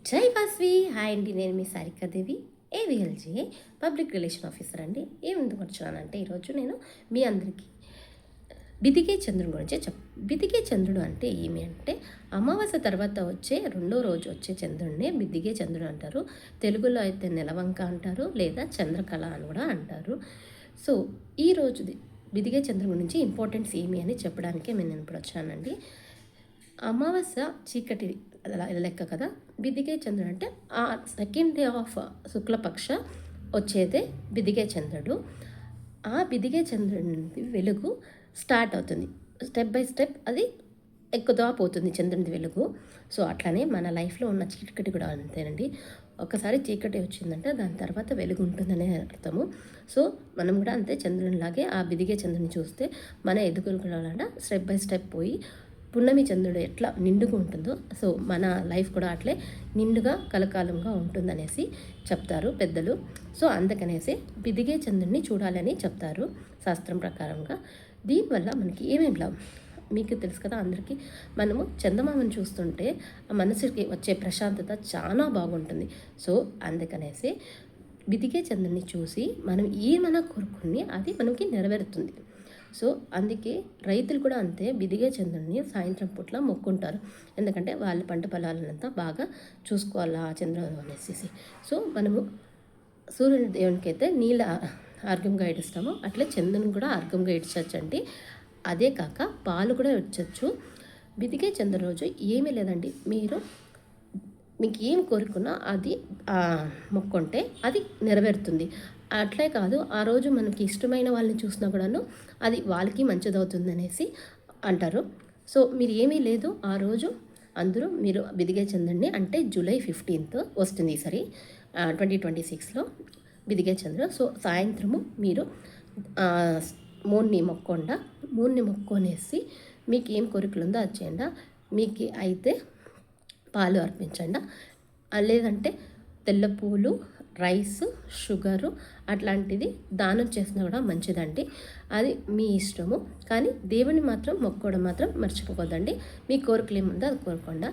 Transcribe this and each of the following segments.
జై వాస్వి. హాయ్ అండి, నేను మీ సారికాదేవి, ఏవిఎల్జీ పబ్లిక్ రిలేషన్ ఆఫీసర్ అండి. ఏమెందుకు వచ్చానంటే ఈరోజు నేను మీ అందరికీ బిదిగే చంద్రుడి గురించి బిదిగే చంద్రుడు అంటే ఏమి అంటే అమావాస్య తర్వాత వచ్చే రెండో రోజు వచ్చే చంద్రుడినే బిదిగే చంద్రుడు అంటారు. తెలుగులో అయితే నెలవంక అంటారు, లేదా చంద్రకళ అని కూడా అంటారు. సో ఈ రోజుది బిదిగే చంద్రుడి గురించి ఇంపార్టెన్స్ ఏమి అని చెప్పడానికే నేను ఇప్పుడు వచ్చానండి. అమావాస్య చీకటి లెక్క కదా. బిదిగే చంద్రుడు అంటే ఆ సెకండ్ డే ఆఫ్ శుక్లపక్ష వచ్చేదే బిదిగే చంద్రుడు. ఆ బిదిగే చంద్రుడి వెలుగు స్టార్ట్ అవుతుంది, స్టెప్ బై స్టెప్ అది ఎక్కుతా పోతుంది చంద్రుని వెలుగు. సో అట్లానే మన లైఫ్లో ఉన్న చీకటి కూడా అంతేనండి. ఒకసారి చీకటి వచ్చిందంటే దాని తర్వాత వెలుగు ఉంటుందనే అర్థము. సో మనం కూడా అంతే, చంద్రునిలాగే ఆ బిదిగే చంద్రుని చూస్తే మన ఎదుగుదల స్టెప్ బై స్టెప్ పోయి పున్నమి చంద్రుడు ఎట్లా నిండుగా ఉంటుందో సో మన లైఫ్ కూడా అట్లే నిండుగా కలకాలంగా ఉంటుందనేసి చెప్తారు పెద్దలు. సో అందుకనేసి బిదిగే చంద్రుడిని చూడాలని చెప్తారు శాస్త్రం ప్రకారంగా. దీనివల్ల మనకి ఏమేమి లాభం మీకు తెలుసు కదా అందరికీ. మనము చందమామను చూస్తుంటే ఆ మనసుకి వచ్చే ప్రశాంతత చాలా బాగుంటుంది. సో అందుకనేసి బిదిగే చంద్రుడిని చూసి మనం ఏమైనా కోరుకుని అది మనకి నెరవేరుతుంది. సో అందుకే రైతులు కూడా అంతే, బిదిగే చంద్రుడిని సాయంత్రం పూట్ల మొక్కుంటారు. ఎందుకంటే వాళ్ళ పంట పొలాలనంతా బాగా చూసుకోవాలా చంద్రుడు అనేసి. సో మనము సూర్యుని దేవునికి అయితే నీళ్ళ ఆర్గంగా ఇడుస్తాము, అట్లే చంద్రుని కూడా ఆర్గంగా ఇడ్చచ్చండి. అదే కాక పాలు కూడా ఇడ్చచ్చు. బిదిగే చంద్రుడి రోజు ఏమీ లేదండి, మీకు ఏం కోరుకున్నా అది మొక్కుంటే అది నెరవేరుతుంది. అట్లే కాదు, ఆ రోజు మనకి ఇష్టమైన వాళ్ళని చూసినా కూడాను అది వాళ్ళకి మంచిదవుతుంది అనేసి అంటారు. సో మీరు ఏమీ లేదు ఆ రోజు అందరూ మీరు బిదిగే చంద్రుడిని అంటే జూలై 15th వస్తుంది ఈసారి 2026లో బిదిగే చంద్రుడు. సో సాయంత్రము మీరు మూన్ని మొక్కొనేసి మీకు ఏం కోరికలు ఉందో అది చేయండి. మీకు అయితే పాలు అర్పించండి, లేదంటే తెల్ల పూలు, రైస్, షుగరు అట్లాంటిది దానం చేసినా కూడా మంచిదండి. అది మీ ఇష్టము. కానీ దేవుని మాత్రం మొక్కోవడం మాత్రం మర్చిపోవద్దండి. మీ కోరికలు ఏముందో అది కోరుకోండి.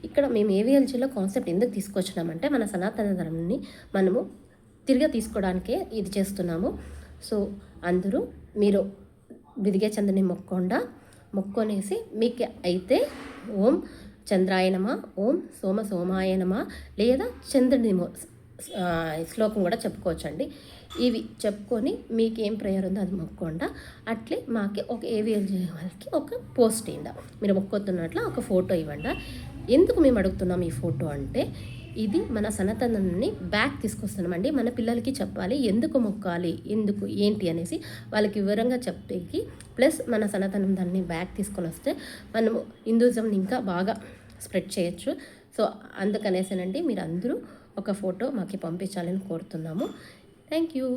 ఇక్కడ మేము ఏవిఎల్జీలో కాన్సెప్ట్ ఎందుకు తీసుకొచ్చినామంటే మన సనాతన ధర్మాన్ని మనము తిరిగి తీసుకోవడానికే ఇది చేస్తున్నాము. సో అందరూ మీరు బిదిగే చంద్రుని మొక్కొనేసి మీకు అయితే ఓం చంద్రాయనమా, ఓం సోమాయనమా, లేదా చంద్రుని శ్లోకం కూడా చెప్పుకోవచ్చండి. ఇవి చెప్పుకొని మీకు ఏం ప్రేయర్ ఉందో అది మొక్కోండా. అట్లే మాకి ఒక ఏవిఎల్జీ వాళ్ళకి ఒక పోస్ట్ ఇవ్వండి, మీరు మొక్కుతున్నట్లు ఒక ఫోటో ఇవ్వండి. ఎందుకు మేము అడుగుతున్నాం ఈ ఫోటో అంటే ఇది మన సనాతనాన్ని బ్యాక్ తీసుకొస్తున్నామండి. మన పిల్లలకి చెప్పాలి ఎందుకు మొక్కాలి, ఎందుకు ఏంటి అనేసి వాళ్ళకి వివరంగా చెప్పేకి, ప్లస్ మన సనాతనం దాన్ని బ్యాక్ తీసుకొని వస్తే మనము హిందూయిజంని ఇంకా బాగా స్ప్రెడ్ చేయొచ్చు. సో అందుకనేసానండి మీరు అందరూ ఒక ఫోటో మాకు పంపించాలని కోరుతున్నాము. Thank you.